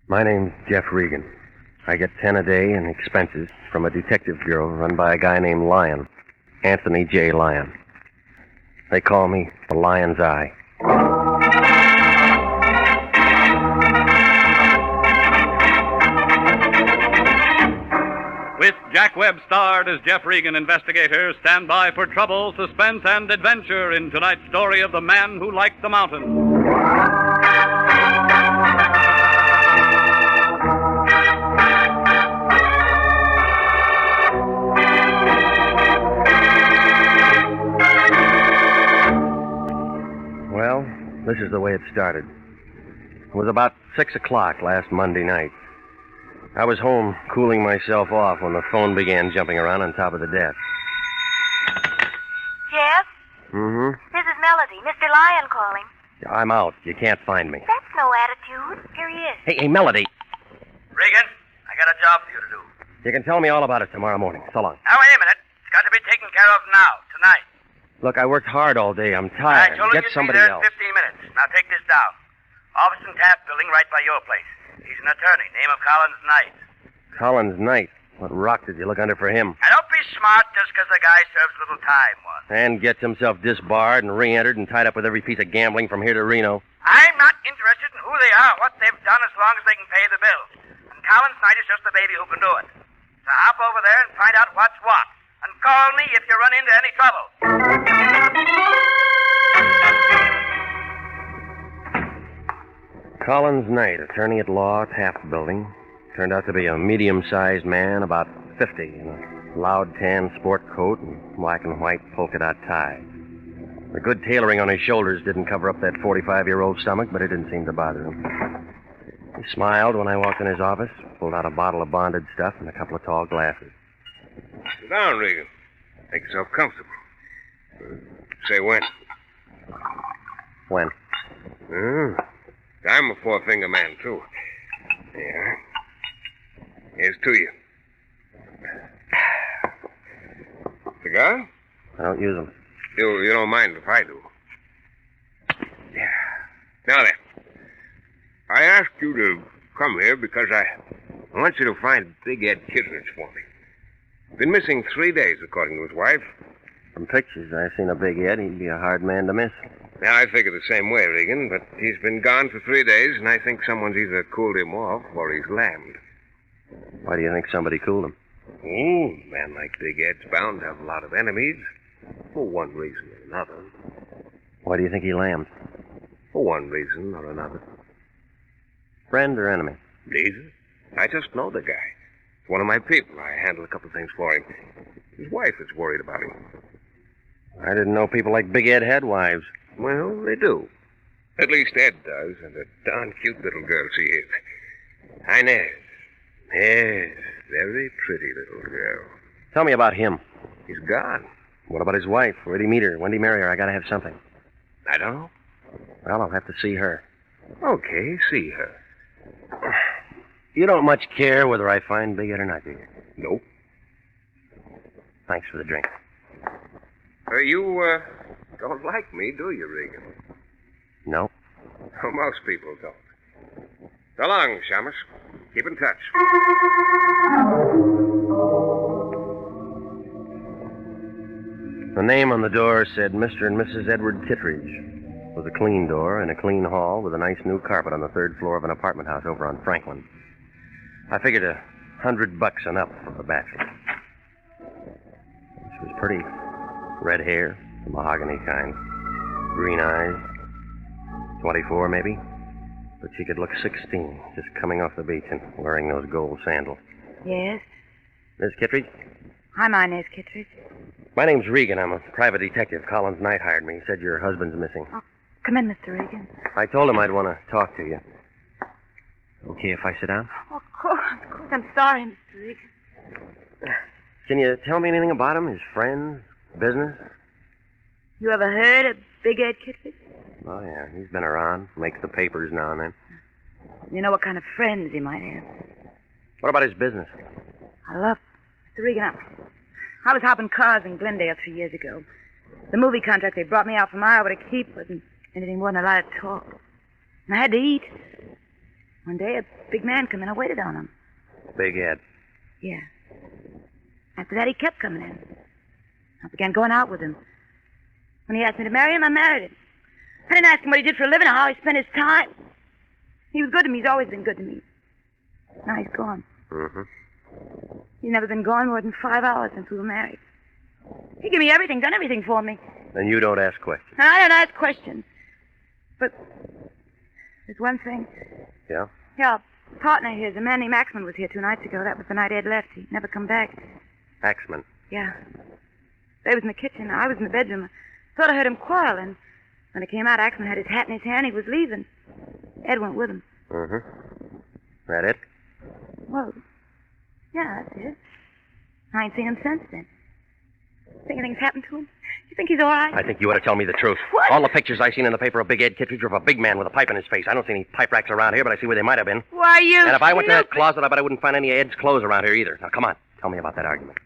My name's Jeff Regan. I get 10 a day in expenses from a detective bureau run by a guy named Lyon, Anthony J. Lyon. They call me the Lion's Eye. With Jack Webb starred as Jeff Regan, Investigator, stand by for trouble, suspense, and adventure in tonight's story of the man who liked the mountains. Well, this is the way it started. It was about 6 o'clock last Monday night. I was home cooling myself off when the phone began jumping around on top of the desk. Jeff? Mm-hmm. This is Melody. Mr. Lyon calling. I'm out. You can't find me. That's no attitude. Here he is. Hey, Melody. Regan, I got a job for you to do. You can tell me all about it tomorrow morning. So long. Now, wait a minute. It's got to be taken care of now, tonight. Look, I worked hard all day. I'm tired. I told him Get you'd somebody be there else. in 15 minutes. Now, take this down. Office and Taft Building right by your place. He's an attorney. Name of Collins Knight. Collins Knight. What rock did you look under for him? Now, don't be smart just because the guy serves little time once. And gets himself disbarred and re-entered and tied up with every piece of gambling from here to Reno. I'm not interested in who they are, what they've done, as long as they can pay the bills. And Collins Knight is just the baby who can do it. So hop over there and find out what's what. And call me if you run into any trouble. Collins Knight, attorney at law, Taft Building. Turned out to be a medium-sized man, about 50, in a loud tan sport coat and black and white polka dot tie. The good tailoring on his shoulders didn't cover up that 45-year-old stomach, but it didn't seem to bother him. He smiled when I walked in his office, pulled out a bottle of bonded stuff and a couple of tall glasses. Sit down, Regan. Make yourself comfortable. Say when. When? I'm a four-finger man, too. Yeah. Here's to you. Cigar? I don't use them. You don't mind if I do. Yeah. Now then, I asked you to come here because I want you to find Big Ed Kittredge for me. Been missing 3 days, according to his wife. From pictures, I've seen a Big Ed. He'd be a hard man to miss. Now, I figure the same way, Regan, but he's been gone for 3 days, and I think someone's either cooled him off or he's lammed. Why do you think somebody cooled him? Oh, a man like Big Ed's bound to have a lot of enemies, for one reason or another. Why do you think he lammed? For one reason or another. Friend or enemy? Neither. I just know the guy. It's one of my people. I handle a couple of things for him. His wife is worried about him. I didn't know people like Big Ed had wives. Well, they do. At least Ed does, and a darn cute little girl she is. Inez. Yes, very pretty little girl. Tell me about him. He's gone. What about his wife? Where'd he meet her? When'd he marry her? I gotta have something. I don't know. Well, I'll have to see her. Okay, see her. You don't much care whether I find Big Ed or not, do you? Nope. Thanks for the drink. You don't like me, do you, Regan? No. Oh, most people don't. So long, Shamus. Keep in touch. The name on the door said Mr. and Mrs. Edward Kittredge. It was a clean door in a clean hall with a nice new carpet on the third floor of an apartment house over on Franklin. I figured $100 and up for a bachelor. She was pretty. Red hair, the mahogany kind. Green eyes. 24, maybe. But she could look 16, just coming off the beach and wearing those gold sandals. Yes? Miss Kittredge? Hi, my name's Kittredge. My name's Regan. I'm a private detective. Collins Knight hired me. He said your husband's missing. Oh, come in, Mr. Regan. I told him I'd want to talk to you. Okay if I sit down? Oh, of course. I'm sorry, Mr. Regan. Can you tell me anything about him? His friends? Business? You ever heard of Big Ed Kittredge? Oh, yeah. He's been around. Makes the papers now and then. You know what kind of friends he might have. What about his business? I love Mr. Regan. I was hopping cars in Glendale 3 years ago. The movie contract they brought me out from Iowa to keep wasn't anything more than a lot of talk. And I had to eat. One day, a big man come in. I waited on him. Big Ed. Yeah. After that, he kept coming in. I began going out with him. When he asked me to marry him, I married him. I didn't ask him what he did for a living or how he spent his time. He was good to me. He's always been good to me. Now he's gone. Mm-hmm. He's never been gone more than 5 hours since we were married. He gave me everything, done everything for me. And you don't ask questions. And I don't ask questions. But there's one thing. Yeah? Yeah, a partner of his, a man named Axman, was here 2 nights ago. That was the night Ed left. He never come back. Axman. Yeah. They was in the kitchen. I was in the bedroom. I thought I heard him quarrel, and when he came out, Axman had his hat in his hand. He was leaving. Ed went with him. Mm-hmm. That it? Well, yeah, that's it. I ain't seen him since then. Think anything's happened to him? You think he's all right? I think you ought to tell me the truth. What? All the pictures I seen in the paper of Big Ed Kittredge are of a big man with a pipe in his face. I don't see any pipe racks around here, but I see where they might have been. Why, you... And if I went to that stupid- closet, I bet I wouldn't find any of Ed's clothes around here either. Now, come on. Tell me about that argument.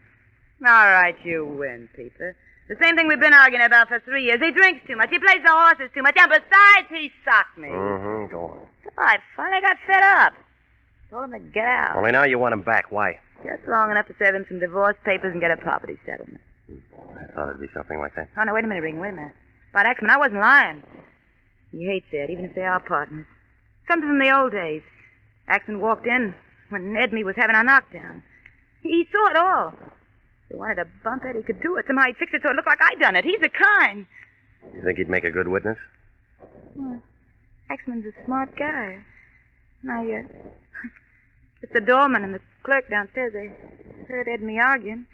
All right, you win, Peter. The same thing we've been arguing about for 3 years. He drinks too much. He plays the horses too much. And besides, he socked me. Mm-hmm. Go on. I finally got fed up. Told him to get out. Only now you want him back. Why? Just long enough to serve him some divorce papers and get a property settlement. I thought it'd be something like that. Oh, no, wait a minute, Regan, wait a minute. About Axman, I wasn't lying. He hates Ed, even if they are partners. Something from the old days. Axman walked in when Ed and me was having our knockdown. He saw it all. If he wanted to bump Ed, he could do it. Somehow he'd fix it so it looked like I'd done it. He's the kind. You think he'd make a good witness? Well, Axman's a smart guy. Now, it's the doorman and the clerk downstairs. They heard Ed and me arguing.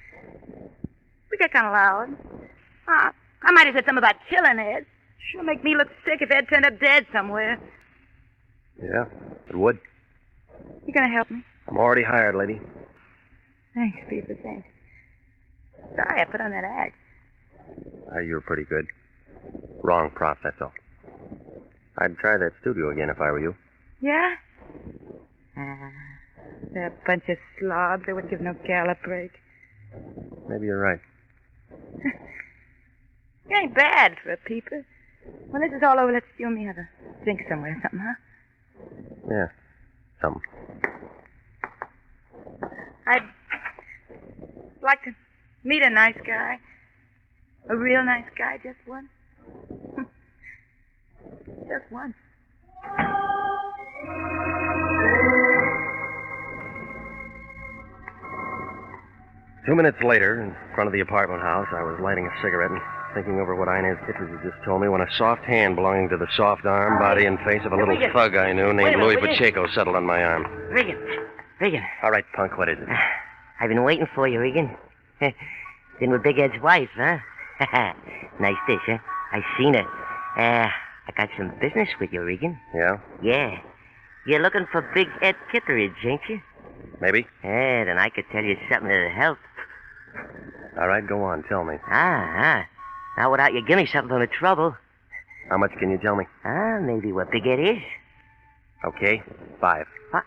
We got kind of loud. I might have said something about killing Ed. Sure make me look sick if Ed turned up dead somewhere. Yeah, it would. You gonna help me? I'm already hired, lady. Thanks, Peter, thanks. Sorry I put on that act. You're pretty good. Wrong prop, that's all. I'd try that studio again if I were you. Yeah? They're a bunch of slobs. They wouldn't give no gal a break. Maybe you're right. You ain't bad for a peeper. When this is all over, let's you and me have a drink somewhere or something, huh? Yeah, something. I'd like to meet a nice guy. A real nice guy, just once. Just once. 2 minutes later, in front of the apartment house, I was lighting a cigarette and thinking over what Inez Kittredge had just told me when a soft hand belonging to the soft arm, body, and face of a little Regan. thug I knew named Wait a Louis minute, Pacheco settled on my arm. Regan. All right, punk, what is it? I've been waiting for you, Regan. Been with Big Ed's wife, huh? Nice dish, huh? I seen it. I got some business with you, Regan. Yeah? Yeah. You're looking for Big Ed Kittredge, ain't you? Maybe? Yeah, then I could tell you something that'll help. All right, go on, tell me. Now, without you give me something for the trouble. How much can you tell me? Maybe what Big Ed is. Okay, 5. What?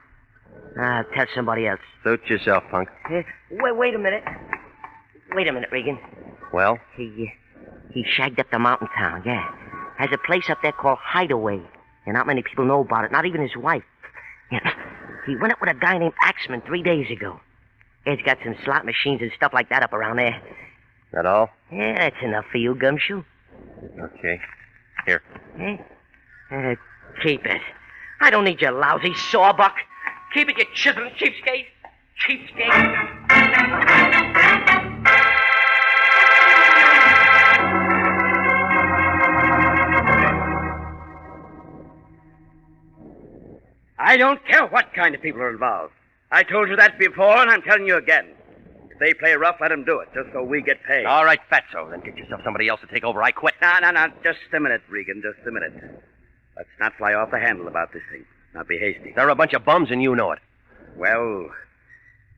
I'll tell somebody else. Suit yourself, punk. Wait a minute. Wait a minute, Regan. Well? He shagged up to mountain town, yeah. Has a place up there called Hideaway. And not many people know about it, not even his wife. Yeah. He went up with a guy named Axman 3 days ago. Ed's got some slot machines and stuff like that up around there. That all? Yeah, that's enough for you, Gumshoe. Okay. Here. Keep it. I don't need your lousy sawbuck. Keep it, you chiseling cheapskate. I don't care what kind of people are involved. I told you that before, and I'm telling you again. If they play rough, let them do it, just so we get paid. All right, fatso. Then get yourself somebody else to take over. I quit. No. Just a minute, Regan, just a minute. Let's not fly off the handle about this thing. Not be hasty. They're a bunch of bums, and you know it. Well,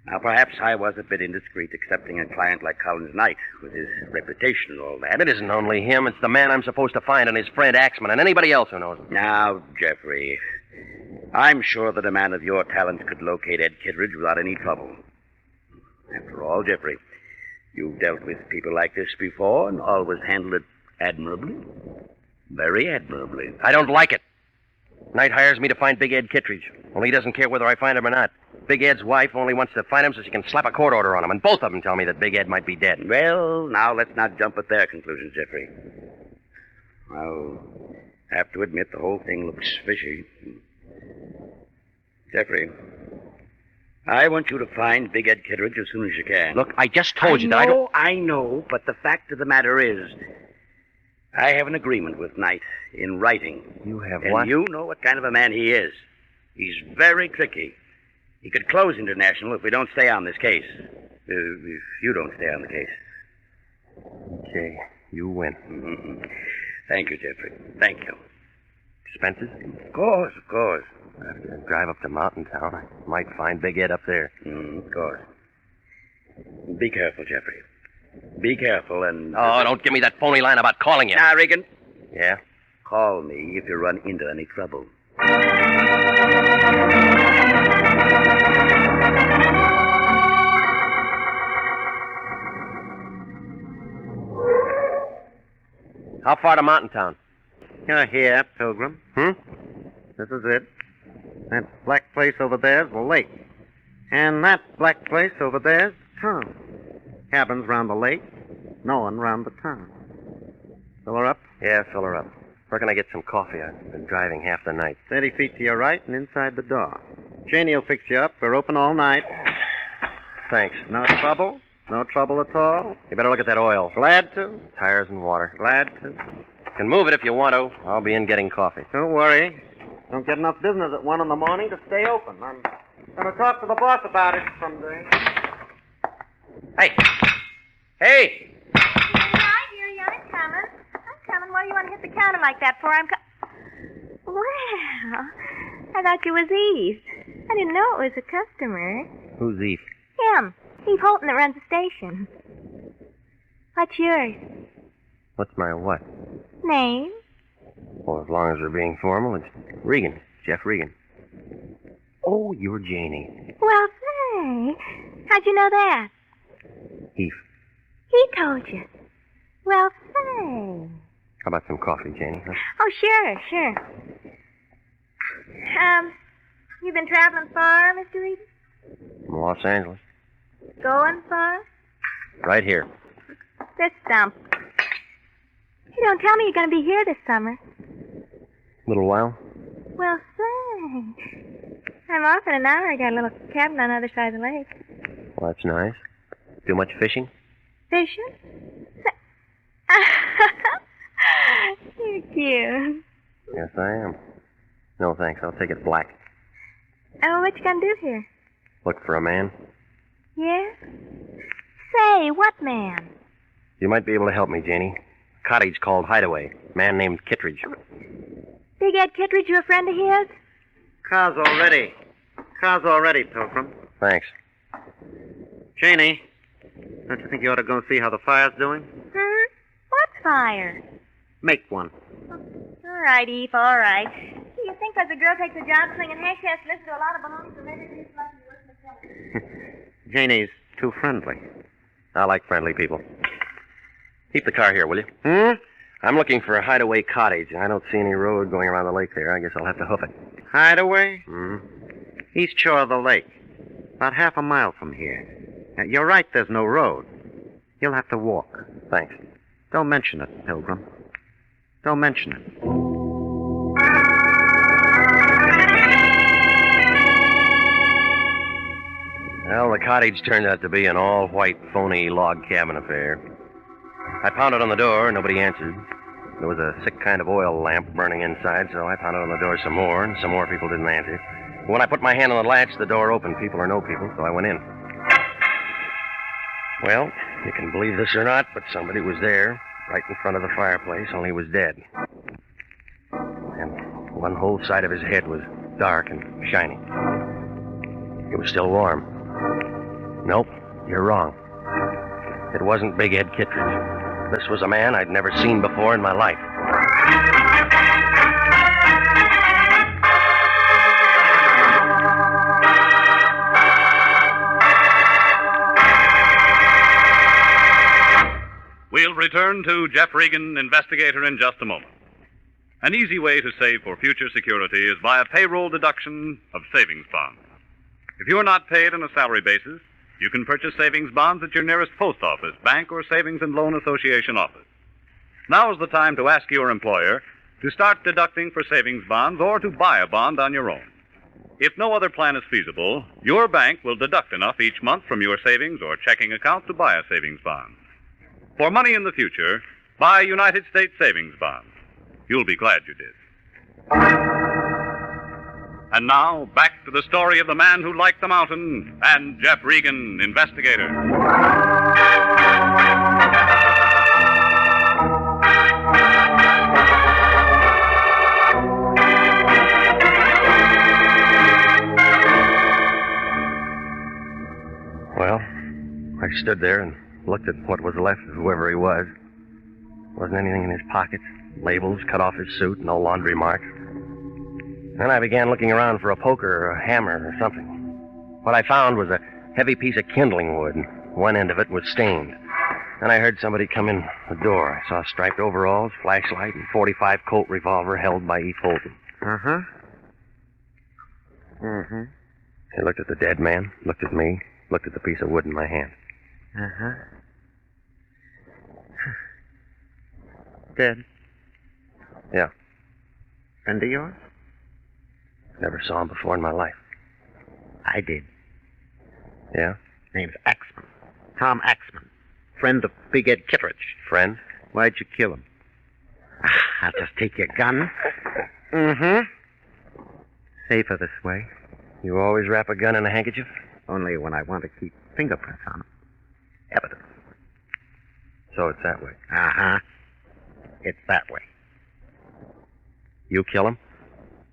now perhaps I was a bit indiscreet accepting a client like Collins Knight with his reputation and all that. It isn't only him. It's the man I'm supposed to find and his friend Axman and anybody else who knows him. Now, Jeffrey, I'm sure that a man of your talents could locate Ed Kittredge without any trouble. After all, Jeffrey, you've dealt with people like this before and always handled it admirably. Very admirably. I don't like it. Knight hires me to find Big Ed Kittredge. Only he doesn't care whether I find him or not. Big Ed's wife only wants to find him so she can slap a court order on him, and both of them tell me that Big Ed might be dead. Well, now let's not jump at their conclusions, Jeffrey. I'll have to admit the whole thing looks fishy. Jeffrey, I want you to find Big Ed Kittredge as soon as you can. Look, I just told you that I don't... I know, but the fact of the matter is, I have an agreement with Knight in writing. You have and what? You know what kind of a man he is. He's very tricky. He could close International if we don't stay on this case. If you don't stay on the case. Okay, you win. Mm-hmm. Thank you, Jeffrey. Thank you. Expenses? Of course, of course. I have to drive up to Mountain Town. I might find Big Ed up there. Of course. Be careful, Jeffrey. Be careful and... Oh, don't give me that phony line about calling you. Now, Regan. Yeah? Call me if you run into any trouble. How far to Mountain Town? You're here, Pilgrim. This is it. That black place over there's the lake. And that black place over there's town. Cabins round the lake. No one round the town. Fill her up. Yeah, fill her up. Where can I get some coffee? I've been driving half the night. 30 feet to your right and inside the door. Janie will fix you up. We're open all night. Thanks. No trouble? No trouble at all? You better look at that oil. Glad to. Tires and water. Glad to. You can move it if you want to. I'll be in getting coffee. Don't worry. Don't get enough business at 1 in the morning to stay open. I'm going to talk to the boss about it someday. Hey! Hey! Hi, dearie, I'm coming. What do you want to hit the counter like that for? Well, I thought you was Eve. I didn't know it was a customer. Who's Eve? Him. Eve Holton that runs the station. What's yours? What's my what? Name? Well, as long as we're being formal, it's Regan. Jeff Regan. Oh, you're Janie. Well, say. How'd you know that? Eve. He told you. Well, say. How about some coffee, Janie? Huh? Oh, sure. You been traveling far, Mr. Regan? From Los Angeles. Going far? Right here. This stump. You don't tell me you're going to be here this summer. Little while. Well, say. I'm off in an hour. I got a little cabin on the other side of the lake. Well, that's nice. Do much fishing? Fishing? You're cute. Yes, I am. No, thanks. I'll take it black. Oh, what you gonna do here? Look for a man. Yeah? Say, what man? You might be able to help me, Janie. Cottage called Hideaway. Man named Kittredge. Big Ed Kittredge, you a friend of his? Car's all ready. Car's all ready, Pilgrim. Thanks. Janie, don't you think you ought to go and see how the fire's doing? What fire? Make one. All right, Eve, all right. Do you think as a girl takes a job slinging hay, she has to listen to a lot of balloons, so maybe she's lucky to listen to Philip? Janie's too friendly. I like friendly people. Keep the car here, will you? I'm looking for a Hideaway cottage, and I don't see any road going around the lake there. I guess I'll have to hoof it. Hideaway? East shore of the lake. About half a mile from here. You're right, there's no road. You'll have to walk. Thanks. Don't mention it, Pilgrim. Don't mention it. Well, the cottage turned out to be an all-white, phony log cabin affair. I pounded on the door, and nobody answered. There was a sick kind of oil lamp burning inside, so I pounded on the door some more, and some more people didn't answer. When I put my hand on the latch, the door opened, people or no people, so I went in. Well, you can believe this or not, but somebody was there, right in front of the fireplace, only he was dead. And one whole side of his head was dark and shiny. It was still warm. Nope, you're wrong. It wasn't Big Ed Kittredge. This was a man I'd never seen before in my life. We'll return to Jeff Regan, Investigator, in just a moment. An easy way to save for future security is by a payroll deduction of savings bonds. If you are not paid on a salary basis, you can purchase savings bonds at your nearest post office, bank, or Savings and Loan Association office. Now is the time to ask your employer to start deducting for savings bonds or to buy a bond on your own. If no other plan is feasible, your bank will deduct enough each month from your savings or checking account to buy a savings bond. For money in the future, buy United States savings bonds. You'll be glad you did. And now, back to the story of the man who liked the mountain and Jeff Regan, investigator. Well, I stood there and looked at what was left of whoever he was. Wasn't anything in his pockets. Labels, cut off his suit, no laundry marks. Then I began looking around for a poker or a hammer or something. What I found was a heavy piece of kindling wood. One end of it was stained. Then I heard somebody come in the door. I saw striped overalls, flashlight, and .45 Colt revolver held by Eve Holton. Uh-huh. Mm-hmm. He looked at the dead man, looked at me, looked at the piece of wood in my hand. Uh-huh. Dead? Yeah. Friend of yours? Never saw him before in my life. I did. Yeah? Name's Axman. Tom Axman. Friend of Big Ed Kittredge. Friend? Why'd you kill him? I'll just take your gun. Mm-hmm. Safer this way. You always wrap a gun in a handkerchief? Only when I want to keep fingerprints on them. Evidence. So it's that way. Uh-huh. It's that way. You kill him?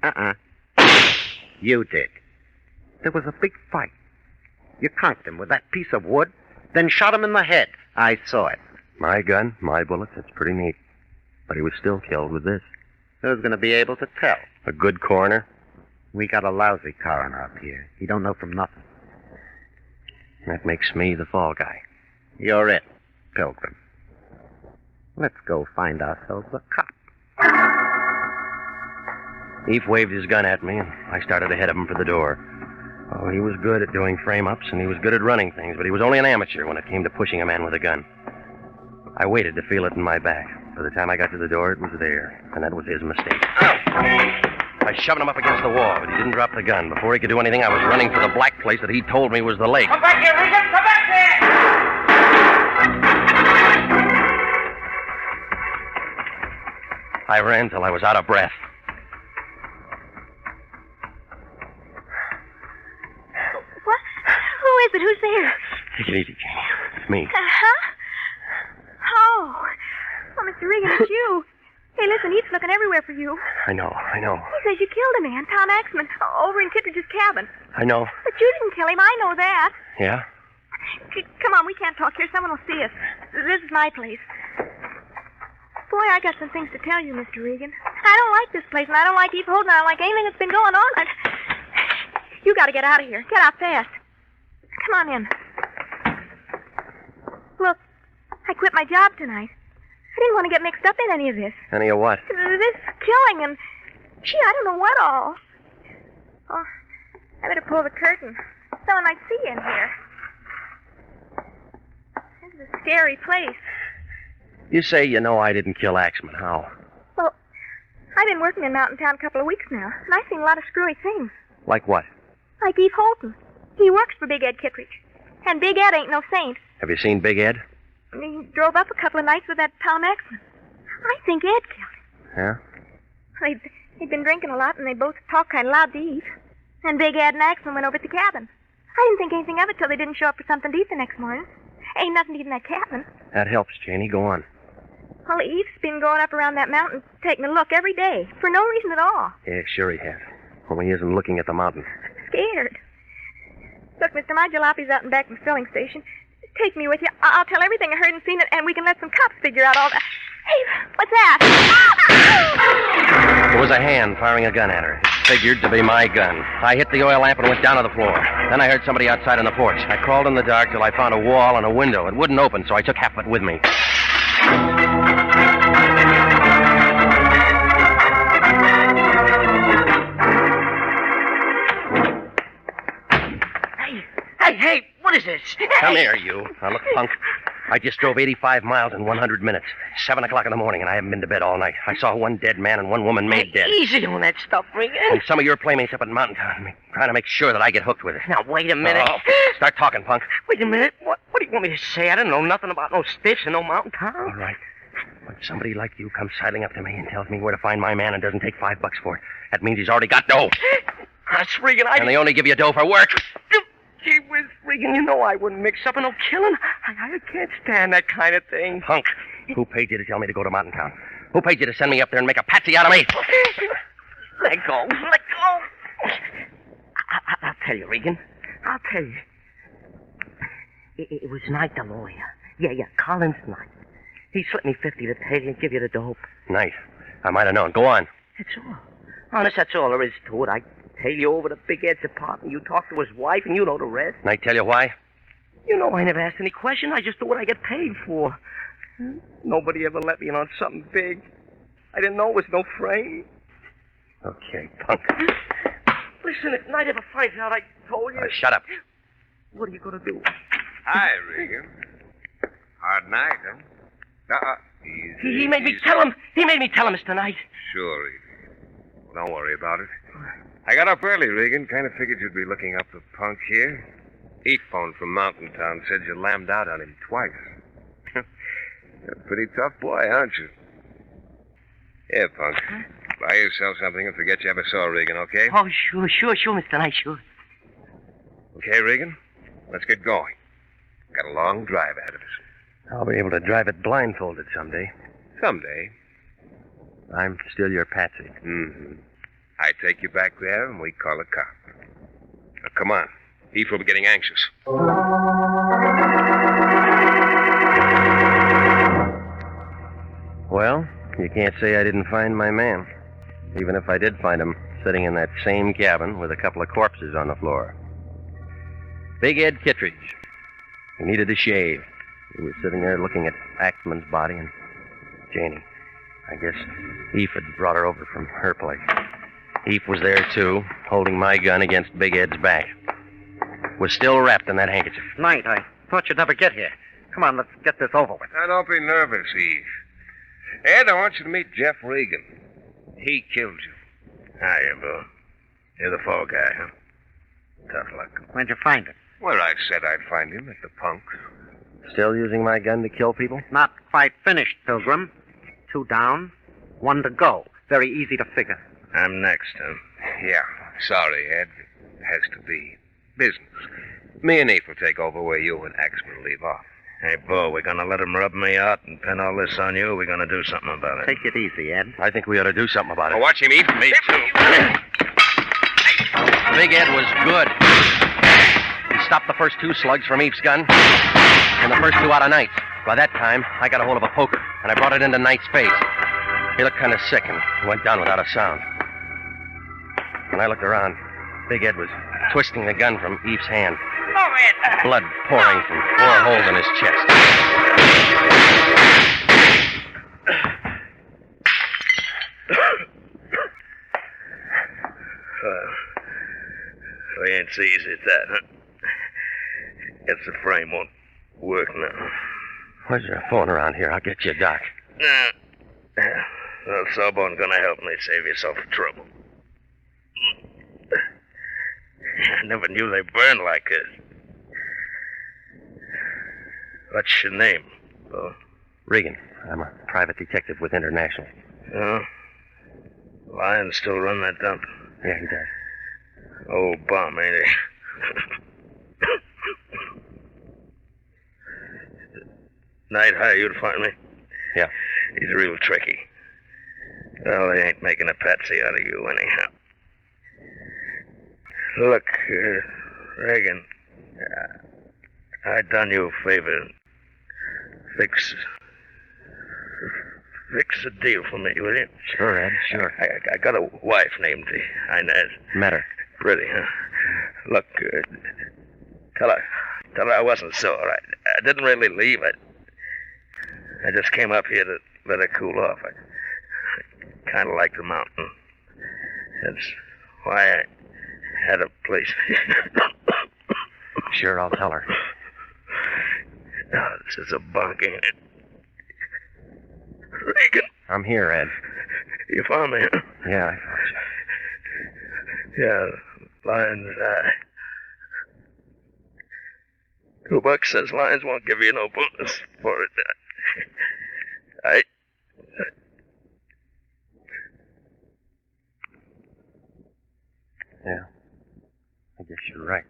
Uh-uh. You did. There was a big fight. You conked him with that piece of wood, then shot him in the head. I saw it. My gun, my bullets, it's pretty neat. But he was still killed with this. Who's going to be able to tell? A good coroner? We got a lousy coroner up here. He don't know from nothing. That makes me the fall guy. You're it, Pilgrim. Let's go find ourselves a cop. Eve waved his gun at me, and I started ahead of him for the door. Oh, he was good at doing frame-ups, and he was good at running things, but he was only an amateur when it came to pushing a man with a gun. I waited to feel it in my back. By the time I got to the door, it was there, and that was his mistake. I shoved him up against the wall, but he didn't drop the gun. Before he could do anything, I was running for the black place that he told me was the lake. Come back here, Regan! Come back here! I ran till I was out of breath. What? Who is it? Who's there? Take it easy, Janie. It's me. Uh-huh. Oh, Mr. Regan, it's you. Hey, listen, he's looking everywhere for you. I know. He says you killed a man, Tom Axman, over in Kittredge's cabin. I know. But you didn't kill him. I know that. Yeah? Come on, we can't talk here. Someone will see us. This is my place. Boy, I got some things to tell you, Mr. Regan. I don't like this place, and I don't like Eve Holden. I don't like anything that's been going on. You got to get out of here. Get out fast. Come on in. Look, I quit my job tonight. I didn't want to get mixed up in any of this. Any of what? This killing and... Gee, I don't know what all. Oh, I better pull the curtain. Someone might see you in here. This is a scary place. You say you know I didn't kill Axman. How? Well, I've been working in Mountain Town a couple of weeks now, and I've seen a lot of screwy things. Like what? Like Eve Holton. He works for Big Ed Kittredge. And Big Ed ain't no saint. Have you seen Big Ed? He drove up a couple of nights with that Tom Axman. I think Ed killed him. Yeah? They'd been drinking a lot, and they both talked kind of loud to Eve. And Big Ed and Axman went over to the cabin. I didn't think anything of it till they didn't show up for something to eat the next morning. Ain't nothing to eat in that cabin. That helps, Janie. Go on. Well, Eve's been going up around that mountain taking a look every day, for no reason at all. Yeah, sure he has. Only he isn't looking at the mountain. Scared. Look, mister, my jalopi's out and back from the filling station. Take me with you. I'll tell everything I heard and seen, and we can let some cops figure out all that. Hey, what's that? It was a hand firing a gun at her. It figured to be my gun. I hit the oil lamp and went down to the floor. Then I heard somebody outside on the porch. I crawled in the dark till I found a wall and a window. It wouldn't open, so I took half of it with me. Come here, you. Now, look, punk. I just drove 85 miles in 100 minutes. 7 o'clock in the morning, and I haven't been to bed all night. I saw one dead man and one woman made dead. Easy on that stuff, Regan. And some of your playmates up in Mountain Town trying to make sure that I get hooked with it. Now, wait a minute. Oh, start talking, punk. Wait a minute. What do you want me to say? I don't know nothing about no stiffs and no mountain All town. right. When somebody like you comes sidling up to me and tells me where to find my man and doesn't take $5 for it, that means he's already got dough. That's Regan. And they only give you dough for work. Gee whiz, Regan, you know I wouldn't mix up in no killing. I can't stand that kind of thing. Punk. Who paid you to tell me to go to Mountain Town? Who paid you to send me up there and make a patsy out of me? Let go. Let go. I'll tell you, Regan. I'll tell you. It was Knight, the lawyer. Yeah, Collins Knight. He slipped me 50 to pay you and give you the dope. Nice. I might have known. Go on. That's all. Honest, that's all there is to it. I tail you over to Big Ed's apartment. You talk to his wife, and you know the rest. And I tell you why? You know I never asked any question. I just do what I get paid for. Nobody ever let me in on something big. I didn't know it was no frame. Okay, punk. Listen, if Knight ever finds out I told you... Shut up. What are you going to do? Hi, Regan. Hard night, huh? Easy. He made me tell him. He made me tell him, Mr. Knight. Sure, Regan. Don't worry about it. I got up early, Regan. Kind of figured you'd be looking up the punk here. He phoned from Mountain Town, said you lammed out on him twice. You're a pretty tough boy, aren't you? Here, punk. Buy yourself something and forget you ever saw Regan, okay? Oh, sure, Mr. Knight, sure. Okay, Regan? Let's get going. Got a long drive ahead of us. I'll be able to drive it blindfolded someday. Someday. I'm still your patsy. Mm-hmm. I take you back there and we call a cop. Now, come on. Eve will be getting anxious. Well, you can't say I didn't find my man. Even if I did find him sitting in that same cabin with a couple of corpses on the floor. Big Ed Kittredge. He needed a shave. He was sitting there looking at Axman's body and Janie. I guess Eve had brought her over from her place. Eve was there, too, holding my gun against Big Ed's back. Was still wrapped in that handkerchief. Knight, I thought you'd never get here. Come on, let's get this over with. Now, don't be nervous, Eve. Ed, I want you to meet Jeff Regan. He killed you. Hiya, Bill. You're the fall guy, huh? Tough luck. Where'd you find it? Where I said I'd find him, at the punks. Still using my gun to kill people? Not quite finished, Pilgrim. 2 down, 1 to go. Very easy to figure. I'm next, huh? Yeah, sorry, Ed. It has to be. Business. Me and Eve will take over where you and Axman leave off. Hey, Bo, we're gonna let him rub me out and pin all this on you, or we're gonna do something about it? Take it easy, Ed. I think we ought to do something about it. Oh, watch him, Eve. Me too. Big Ed was good. He stopped the first 2 slugs from Eve's gun and the first 2 out of Knight's. By that time, I got a hold of a poker, and I brought it into Knight's face. He looked kind of sick and went down without a sound. When I looked around, Big Ed was twisting the gun from Eve's hand. Blood pouring from 4 holes in his chest. We ain't so easy as that, huh? Guess the frame won't work now. Where's your phone around here? I'll get you a doc. Well, Sawbone gonna help me save yourself the trouble. I never knew they burned like this. What's your name, Bo? Regan. I'm a private detective with International. Oh? Lion still run that dump? Yeah, he does. Old bum, ain't he? Night hire you to find me? Yeah. He's real tricky. Well, they ain't making a patsy out of you anyhow. Look, Regan, I done you a favor. Fix a deal for me, will you? Sure, Ed, sure. I got a wife named Inez. Met her. Pretty, huh? Look, tell her I wasn't sore. I didn't really leave. I just came up here to let her cool off. I kind of like the mountain. That's why I had a place. Sure, I'll tell her. Oh, this is a bunk, ain't it? Regan, I'm here, Ed. you found me, huh? Yeah, I found you. Yeah, Lion's Eye. $2 says Lions won't give you no bonus for it. Yeah. I guess you're right.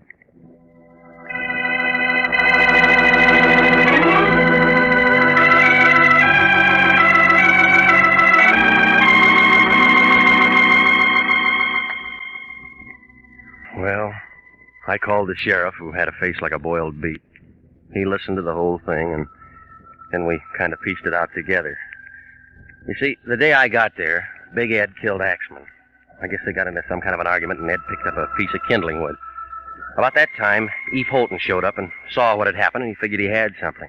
Well, I called the sheriff, who had a face like a boiled beet. He listened to the whole thing, and then we kind of pieced it out together. You see, the day I got there, Big Ed killed Axman. I guess they got into some kind of an argument, and Ed picked up a piece of kindling wood. About that time, Eve Holton showed up and saw what had happened, and he figured he had something.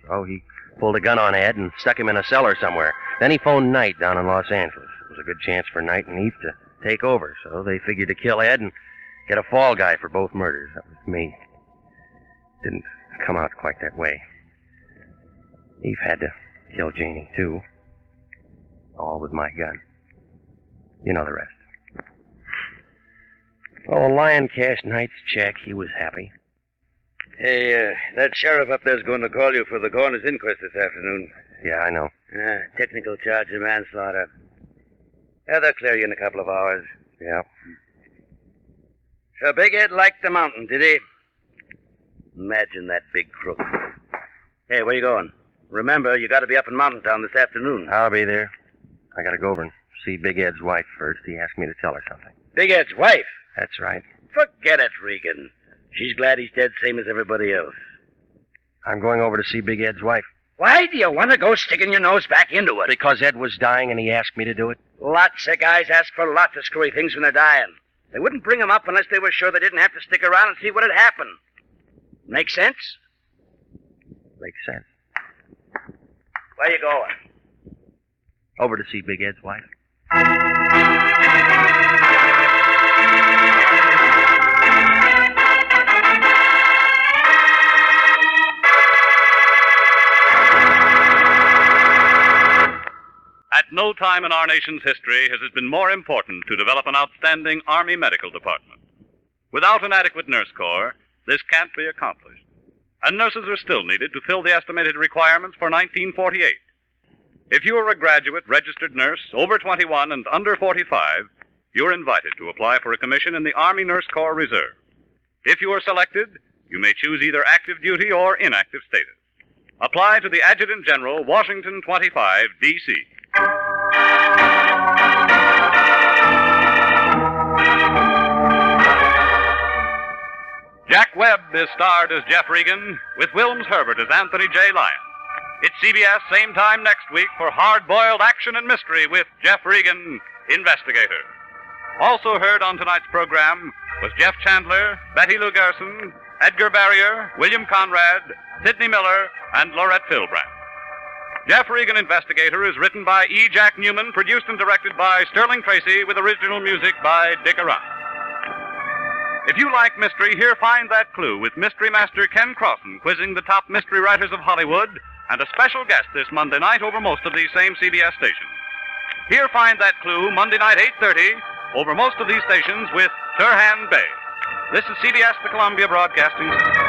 So he pulled a gun on Ed and stuck him in a cellar somewhere. Then he phoned Knight down in Los Angeles. It was a good chance for Knight and Eve to take over, so they figured to kill Ed and get a fall guy for both murders. That was me. Didn't come out quite that way. Eve had to kill Janie, too. All with my gun. You know the rest. Oh, Lion cashed Knight's check. He was happy. Hey, that sheriff up there's going to call you for the coroner's inquest this afternoon. Yeah, I know. Technical charge of manslaughter. Yeah, they'll clear you in a couple of hours. Yeah. So Big Ed liked the mountain, did he? Imagine that big crook. Hey, where you going? Remember, you got to be up in Mountain Town this afternoon. I'll be there. I gotta go over and see Big Ed's wife first. He asked me to tell her something. Big Ed's wife? That's right. Forget it, Regan. She's glad he's dead, same as everybody else. I'm going over to see Big Ed's wife. Why do you want to go sticking your nose back into it? Because Ed was dying and he asked me to do it. Lots of guys ask for lots of screwy things when they're dying. They wouldn't bring them up unless they were sure they didn't have to stick around and see what had happened. Make sense? Makes sense. Where you going? Over to see Big Ed's wife. At no time in our nation's history has it been more important to develop an outstanding Army medical department. Without an adequate nurse corps, this can't be accomplished. And nurses are still needed to fill the estimated requirements for 1948. If you are a graduate registered nurse over 21 and under 45, you're invited to apply for a commission in the Army Nurse Corps Reserve. If you are selected, you may choose either active duty or inactive status. Apply to the Adjutant General, Washington 25, D.C. Jack Webb is starred as Jeff Regan, with Wilms Herbert as Anthony J. Lyon. It's CBS, same time next week, for hard-boiled action and mystery with Jeff Regan, Investigator. Also heard on tonight's program was Jeff Chandler, Betty Lou Gerson, Edgar Barrier, William Conrad, Sidney Miller, and Laurette Philbrand. Jeff Regan, Investigator is written by E. Jack Newman, produced and directed by Sterling Tracy, with original music by Dick Arant. If you like mystery, here Find That Clue with Mystery Master Ken Crossan quizzing the top mystery writers of Hollywood, and a special guest this Monday night over most of these same CBS stations. Here Find That Clue, Monday night, 8:30, over most of these stations with Turhan Bey. This is CBS, the Columbia Broadcasting System.